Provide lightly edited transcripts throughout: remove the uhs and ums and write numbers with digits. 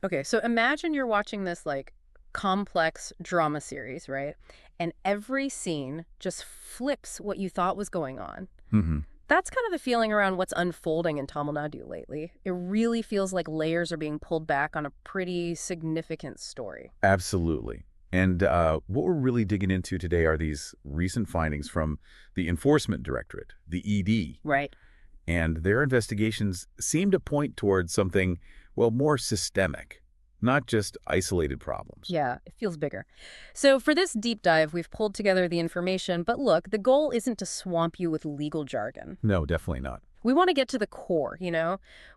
Okay, so imagine you're watching this like complex drama series, right? And every scene just flips what you thought was going on. Hmm. That's kind of the feeling around what's unfolding in Tamil Nadu lately. It really feels like layers are being pulled back on a pretty significant story. Absolutely. And what we're really digging into today are these recent findings from the Enforcement Directorate, the ED, Right. and their investigations seem to point towards something, well, more systemic, not just isolated problems. Yeah, it feels bigger. So for this deep dive, we've pulled together the information, but look, the goal isn't to swamp you with legal jargon. No, definitely not. We want to get to the core,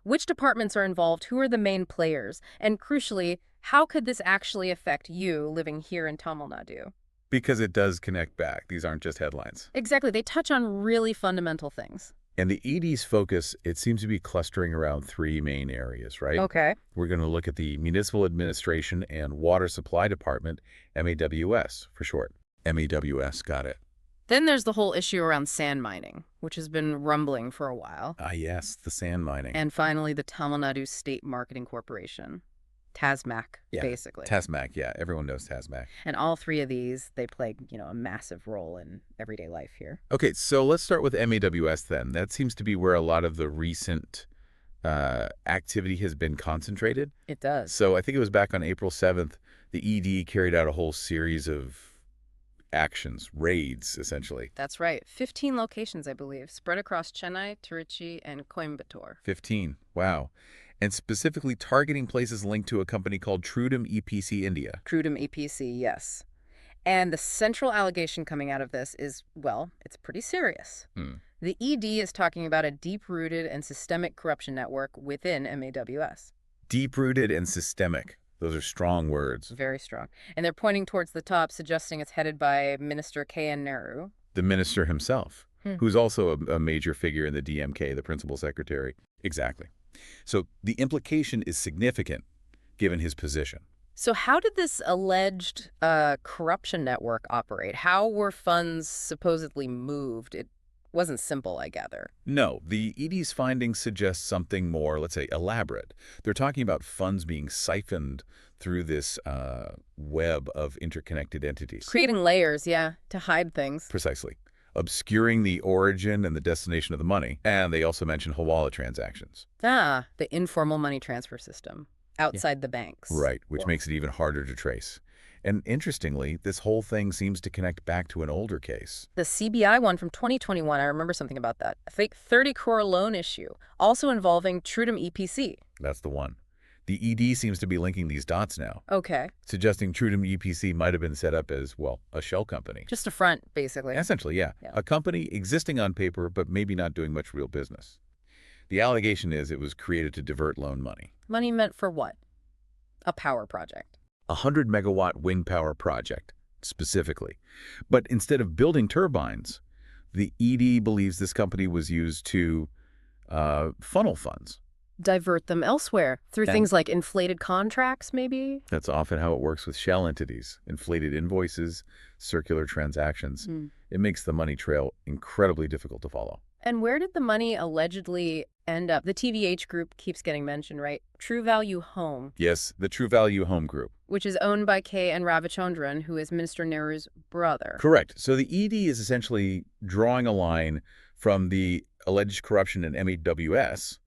Which departments are involved? Who are the main players? And crucially, how could this actually affect you living here in Tamil Nadu? Because it does connect back. These aren't just headlines. Exactly. They touch on really fundamental things. And the ED's focus, it seems to be clustering around three main areas, right? Okay. We're going to look at the Municipal Administration and Water Supply Department, MAWS for short. MAWS, got it. Then there's the whole issue around sand mining, which has been rumbling for a while. Ah, yes, the sand mining. And finally, the Tamil Nadu State Marketing Corporation. TASMAC, Yeah, basically. TASMAC, yeah, everyone knows TASMAC. And all three of these, they play, a massive role in everyday life here. Okay, so let's start with MAWS then. That seems to be where a lot of the recent activity has been concentrated. It does. So I think it was back on April 7th, the ED carried out a whole series of actions, raids, essentially. That's right. 15 locations, I believe, spread across Chennai, Trichy, and Coimbatore. 15, wow. And specifically targeting places linked to a company called Truedom EPC India. Truedom EPC, yes. And the central allegation coming out of this is, well, it's pretty serious. Hmm. The ED is talking about a deep-rooted and systemic corruption network within MAWS. Deep-rooted and systemic. Those are strong words. Very strong. And they're pointing towards the top, suggesting it's headed by Minister K.N. Nehru. The minister himself, Hmm. who's also a major figure in the DMK, the principal secretary. Exactly. So the implication is significant, given his position. So how did this alleged corruption network operate? How were funds supposedly moved? It wasn't simple, I gather. No, the ED's findings suggest something more, let's say, elaborate. They're talking about funds being siphoned through this web of interconnected entities. Creating layers, yeah, to hide things. Precisely. Obscuring the origin and the destination of the money. And they also mention Hawala transactions. Ah, the informal money transfer system outside the banks. Right, which makes it even harder to trace. And interestingly, this whole thing seems to connect back to an older case. The CBI one from 2021, I remember something about that. A fake 30 crore loan issue, also involving Truedom EPC. That's the one. The ED seems to be linking these dots now, Okay. suggesting Truedom EPC might have been set up as, well, a shell company. Just a front, basically. Essentially, yeah. Yeah. A company existing on paper, but maybe not doing much real business. The allegation is it was created to divert loan money. Money meant for what? A power project. A 100-megawatt wind power project, specifically. But instead of building turbines, the ED believes this company was used to funnel funds. Divert them elsewhere through And- things like inflated contracts, maybe? That's often how it works with shell entities. Inflated invoices, circular transactions. Hmm. It makes the money trail incredibly difficult to follow. And where did the money allegedly end up? The TVH group keeps getting mentioned, right? True Value Home, Yes, the True Value Home Group. which is owned by K.N. Ravichandran, who is Minister Nehru's brother. Correct. So the ED is essentially drawing a line from the alleged corruption in MAWS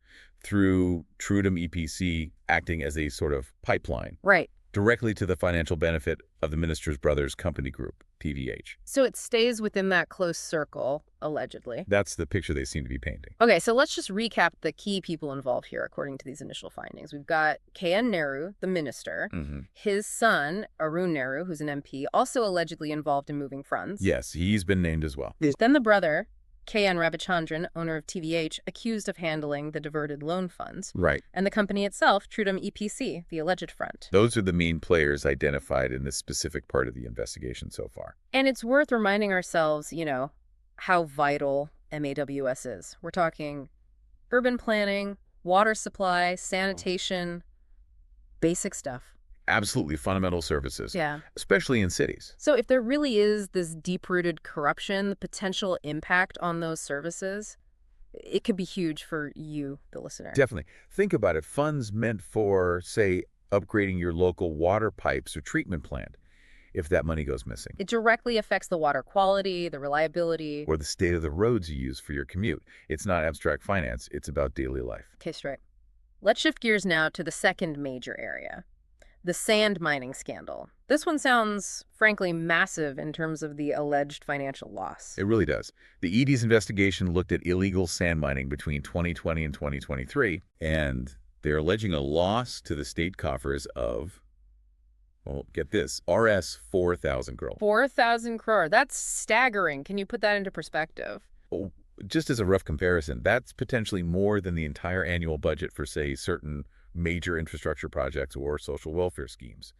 through Truedom EPC acting as a sort of pipeline Right. directly to the financial benefit of the minister's brother's company group, TVH. So it stays within that close circle, allegedly. That's the picture they seem to be painting. Okay, so let's just recap the key people involved here, according to these initial findings. We've got K.N. Nehru, the minister. Mm-hmm. His son, Arun Nehru, who's an MP, also allegedly involved in moving funds. Yes, he's been named as well. Then the brother, K.N. Ravichandran, owner of TVH, accused of handling the diverted loan funds. Right. And the company itself, Truedom EPC, the alleged front. Those are the main players identified in this specific part of the investigation so far. And it's worth reminding ourselves, how vital MAWS is. We're talking urban planning, water supply, sanitation, basic stuff. Absolutely fundamental services, Yeah. especially in cities. So if there really is this deep-rooted corruption, the potential impact on those services, it could be huge for you, the listener. Definitely. Think about it. Funds meant for, say, upgrading your local water pipes or treatment plant if that money goes missing, It directly affects the water quality, the reliability. or the state of the roads you use for your commute. It's not abstract finance, it's about daily life. Okay, straight. Let's shift gears now to the second major area, the sand mining scandal. This one sounds, frankly, massive in terms of the alleged financial loss. It really does. The ED's investigation looked at illegal sand mining between 2020 and 2023, and they're alleging a loss to the state coffers of, well, get this, Rs 4,000 crore. 4,000 crore. That's staggering. Can you put that into perspective? Oh, just as a rough comparison, that's potentially more than the entire annual budget for, say, certain major infrastructure projects or social welfare schemes.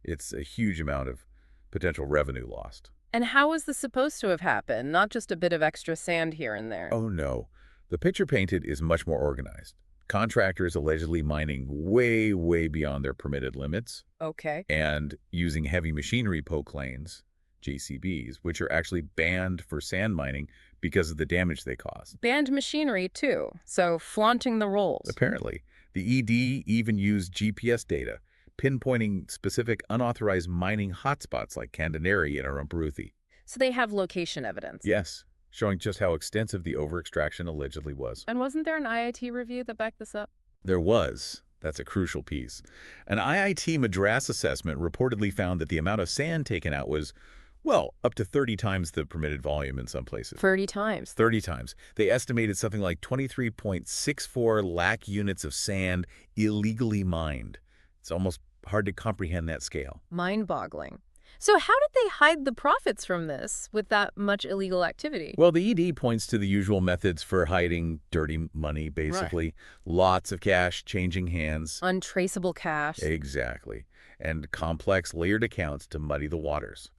It's a huge amount of potential revenue lost. And how was this supposed to have happened? Not just a bit of extra sand here and there. Oh no, the picture painted is much more organized. Contractors allegedly mining way, way beyond their permitted limits Okay. and using heavy machinery poke lanes, JCBs, which are actually banned for sand mining because of the damage they cause. Banned machinery, too. So flaunting the rules. Apparently, the ED even used GPS data, pinpointing specific unauthorized mining hotspots like Candaneri and Arumpuruthi. So they have location evidence. Yes, showing just how extensive the over-extraction allegedly was. And wasn't there an IIT review that backed this up? There was. That's a crucial piece. An IIT Madras assessment reportedly found that the amount of sand taken out was, well, up to 30 times the permitted volume in some places. 30 times. 30 times. They estimated something like 23.64 lakh units of sand illegally mined. It's almost hard to comprehend that scale. Mind-boggling. So how did they hide the profits from this with that much illegal activity? Well, the ED points to the usual methods for hiding dirty money, basically. Lots of cash changing hands. Untraceable cash. Exactly. And complex layered accounts to muddy the waters.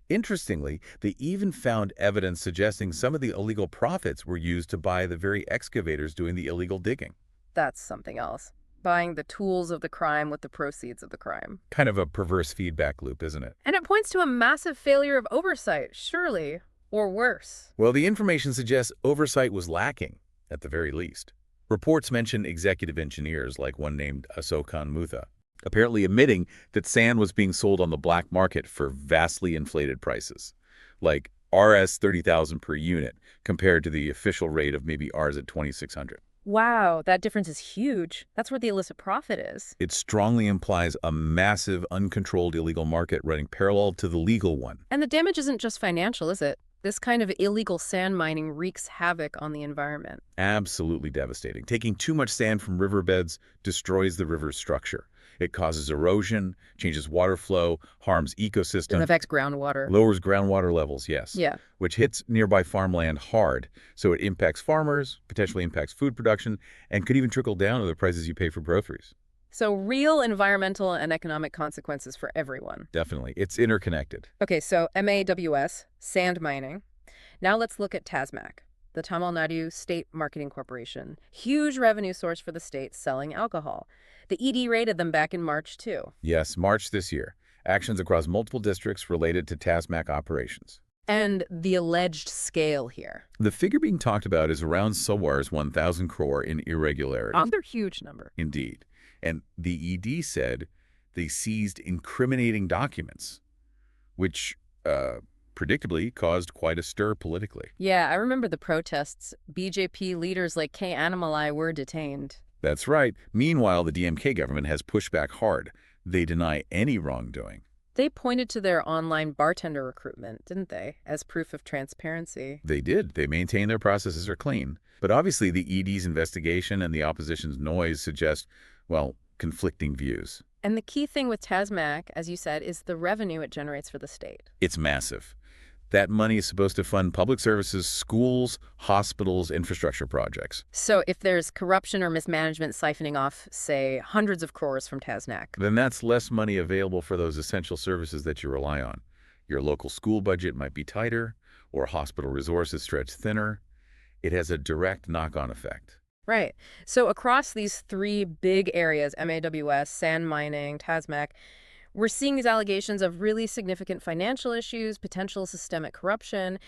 Interestingly, they even found evidence suggesting some of the illegal profits were used to buy the very excavators doing the illegal digging. That's something else. Buying the tools of the crime with the proceeds of the crime. Kind of a perverse feedback loop, isn't it? And it points to a massive failure of oversight, surely, or worse. Well, the information suggests oversight was lacking, at the very least. Reports mention executive engineers, like one named Asokan Mutha, apparently admitting that sand was being sold on the black market for vastly inflated prices, like Rs 30,000 per unit, compared to the official rate of maybe Rs at 2,600. Wow, that difference is huge. That's where the illicit profit is. It strongly implies a massive, uncontrolled illegal market running parallel to the legal one. And the damage isn't just financial, is it? This kind of illegal sand mining wreaks havoc on the environment. Absolutely devastating. Taking too much sand from riverbeds destroys the river's structure. It causes erosion, changes water flow, harms It ecosystem, affects groundwater. lowers groundwater levels, yes, Yeah. which hits nearby farmland hard. So it impacts farmers, potentially impacts food production, and could even trickle down to the prices you pay for groceries. So real environmental and economic consequences for everyone. Definitely. It's interconnected. Okay, so MAWS, sand mining. Now let's look at TASMAC, the Tamil Nadu State Marketing Corporation. Huge revenue source for the state selling alcohol. The ED raided them back in March, too. Yes, March this year. Actions across multiple districts related to TASMAC operations. And the alleged scale here. The figure being talked about is around Sawar's 1,000 crore in irregularity. Another huge number. Indeed. And the ED said they seized incriminating documents, which predictably caused quite a stir politically. Yeah, I remember the protests. BJP leaders like K.N. were detained. That's right. Meanwhile, the DMK government has pushed back hard. They deny any wrongdoing. They pointed to their online bartender recruitment, didn't they, as proof of transparency? They did. They maintain their processes are clean. But obviously the ED's investigation and the opposition's noise suggest, well, conflicting views. And the key thing with TASMAC, as you said, is the revenue it generates for the state. It's massive. That money is supposed to fund public services, schools, hospitals, infrastructure projects. So if there's corruption or mismanagement siphoning off, say, hundreds of crores from TASMAC, Then that's less money available for those essential services that you rely on. Your local school budget might be tighter, or hospital resources stretched thinner. It has a direct knock-on effect. right. So across these three big areas, MAWS, sand mining, TASMAC, we're seeing these allegations of really significant financial issues, potential systemic corruption,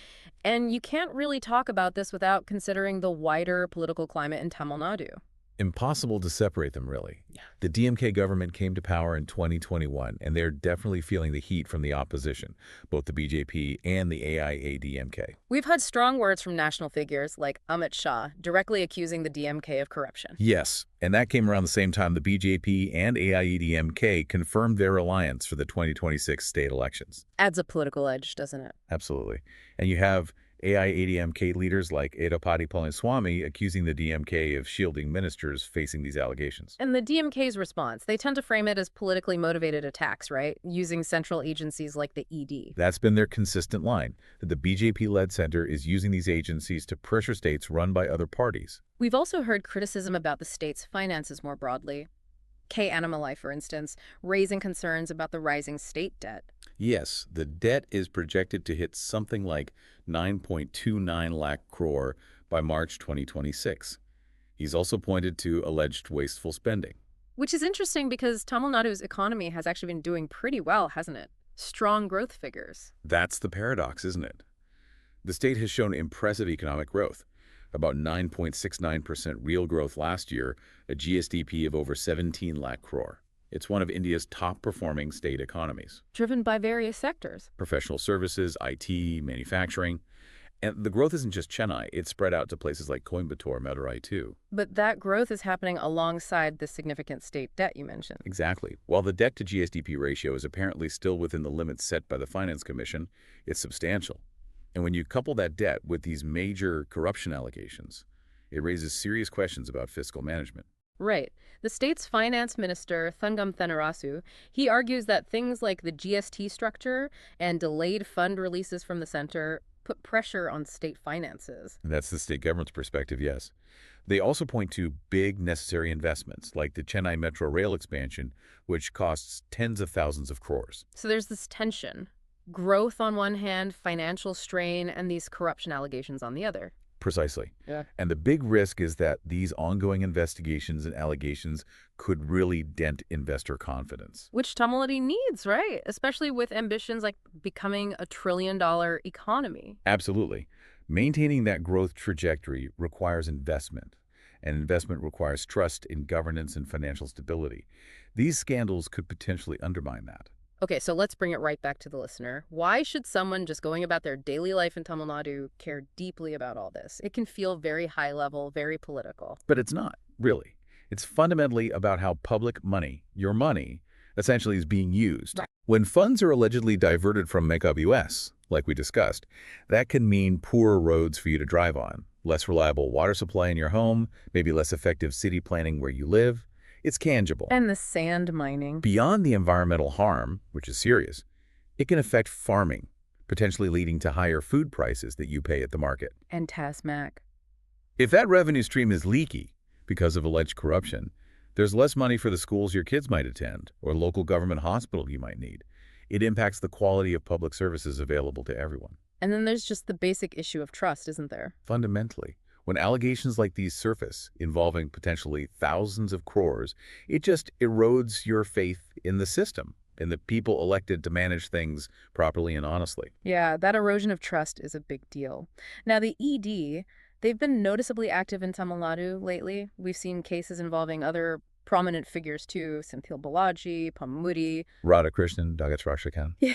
and you can't really talk about this without considering the wider political climate in Tamil Nadu. Impossible to separate them, really. The DMK government came to power in 2021, and they're definitely feeling the heat from the opposition, both the BJP and the AIADMK. We've had strong words from national figures like Amit Shah directly accusing the DMK of corruption. Yes, and that came around the same time the BJP and AIEDMK confirmed their alliance for the 2026 state elections. Adds a political edge, doesn't it? Absolutely. And you have AIADMK leaders like Edapati Palaniswamy accusing the DMK of shielding ministers facing these allegations. And the DMK's response, they tend to frame it as politically motivated attacks, right? Using central agencies like the ED. That's been their consistent line, that the BJP-led center is using these agencies to pressure states run by other parties. We've also heard criticism about the state's finances more broadly. K.N., for instance, raising concerns about the rising state debt. Yes, the debt is projected to hit something like 9.29 lakh crore by March 2026. He's also pointed to alleged wasteful spending. Which is interesting because Tamil Nadu's economy has actually been doing pretty well, hasn't it? Strong growth figures. That's the paradox, isn't it? The state has shown impressive economic growth, about 9.69% real growth last year, a GSDP of over 17 lakh crore. It's one of India's top-performing state economies. Driven by various sectors. Professional services, IT, manufacturing. And the growth isn't just Chennai. It's spread out to places like Coimbatore, Madurai, too. But that growth is happening alongside the significant state debt you mentioned. Exactly. While the debt-to-GSDP ratio is apparently still within the limits set by the Finance Commission, it's substantial. And when you couple that debt with these major corruption allegations, it raises serious questions about fiscal management. Right. The state's finance minister, Thangam Thanarasu, he argues that things like the GST structure and delayed fund releases from the center put pressure on state finances. And that's the state government's perspective, yes. They also point to big necessary investments, like the Chennai Metro Rail expansion, which costs tens of thousands of crores. So there's this tension. Growth on one hand, financial strain, and these corruption allegations on the other. Precisely. Yeah. And the big risk is that these ongoing investigations and allegations could really dent investor confidence. Which Tamil Nadu needs, right? Especially with ambitions like becoming a $1 trillion economy. Absolutely. Maintaining that growth trajectory requires investment, and investment requires trust in governance and financial stability. These scandals could potentially undermine that. Okay, so let's bring it right back to the listener. Why should someone just going about their daily life in Tamil Nadu care deeply about all this? It can feel very high level, very political. But it's not, really. It's fundamentally about how public money, your money, essentially is being used. Right. When funds are allegedly diverted from MakeUp-US, like we discussed, that can mean poorer roads for you to drive on, less reliable water supply in your home, maybe less effective city planning where you live. It's tangible. And the sand mining. Beyond the environmental harm, which is serious, it can affect farming, potentially leading to higher food prices that you pay at the market. And TASMAC. If that revenue stream is leaky because of alleged corruption, there's less money for the schools your kids might attend or local government hospital you might need. It impacts the quality of public services available to everyone. And then there's just the basic issue of trust, isn't there? Fundamentally, when allegations like these surface, involving potentially thousands of crores, it just erodes your faith in the system, in the people elected to manage things properly and honestly. Yeah, that erosion of trust is a big deal. Now, the ED, they've been noticeably active in Tamil Nadu lately. We've seen cases involving other prominent figures too, Senthil Balaji, Pammudi. Radhakrishnan, Dagat. Yeah.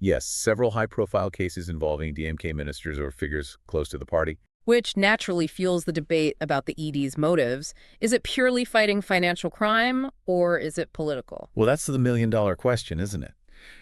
Yes, several high-profile cases involving DMK ministers or figures close to the party. Which naturally fuels the debate about the ED's motives. Is it purely fighting financial crime, or is it political? Well, that's the million-dollar question, isn't it?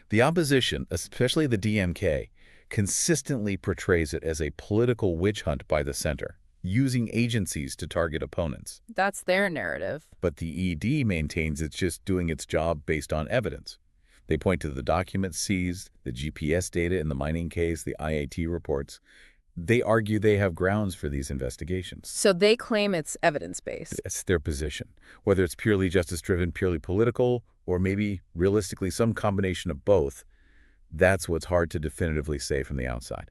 The opposition, especially the DMK, consistently portrays it as a political witch hunt by the center, using agencies to target opponents. That's their narrative. But the ED maintains it's just doing its job based on evidence. They point to the documents seized, the GPS data in the mining case, the IAT reports. They argue they have grounds for these investigations. So they claim it's evidence-based. That's their position. Whether it's purely justice-driven, purely political, or maybe realistically some combination of both, that's what's hard to definitively say from the outside.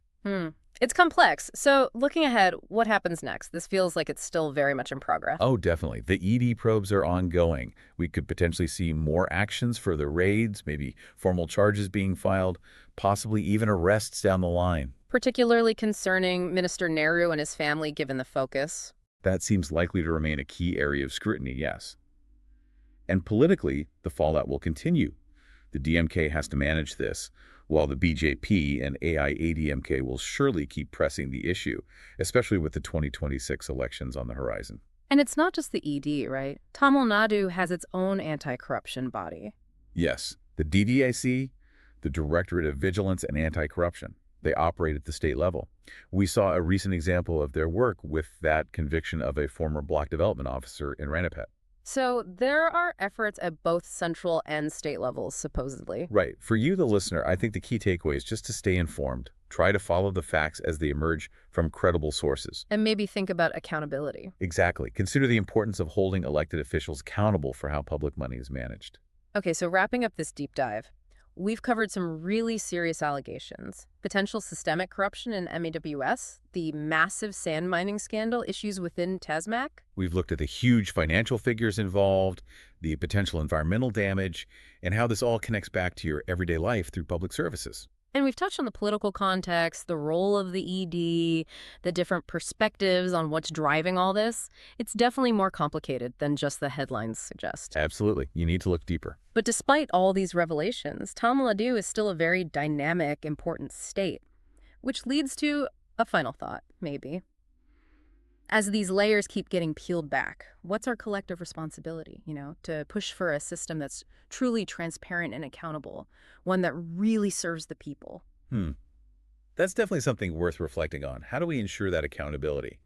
It's complex. So looking ahead, what happens next? This feels like it's still very much in progress. Oh, definitely. The ED probes are ongoing. We could potentially see more actions, further raids, maybe formal charges being filed, possibly even arrests down the line. Particularly concerning Minister Nehru and his family, given the focus. That seems likely to remain a key area of scrutiny, yes. And politically, the fallout will continue. The DMK has to manage this, while the BJP and AIADMK will surely keep pressing the issue, especially with the 2026 elections on the horizon. And it's not just the ED, right? Tamil Nadu has its own anti-corruption body. Yes, the DDIC, the Directorate of Vigilance and Anti-Corruption, they operate at the state level. We saw a recent example of their work with that conviction of a former block development officer in Ranipet. So there are efforts at both central and state levels, supposedly. Right. For you, the listener, I think the key takeaway is just to stay informed. Try to follow the facts as they emerge from credible sources. And maybe think about accountability. Exactly. Consider the importance of holding elected officials accountable for how public money is managed. Okay, so wrapping up this deep dive, we've covered some really serious allegations. Potential systemic corruption in MEWS, the massive sand mining scandal, issues within TASMAC. We've looked at the huge financial figures involved, the potential environmental damage, and how this all connects back to your everyday life through public services. And we've touched on the political context, the role of the ED, the different perspectives on what's driving all this. It's definitely more complicated than just the headlines suggest. Absolutely. You need to look deeper. But despite all these revelations, Tamil Nadu is still a very dynamic, important state, which leads to a final thought, maybe. As these layers keep getting peeled back, what's our collective responsibility, to push for a system that's truly transparent and accountable, one that really serves the people? That's definitely something worth reflecting on. How do we ensure that accountability?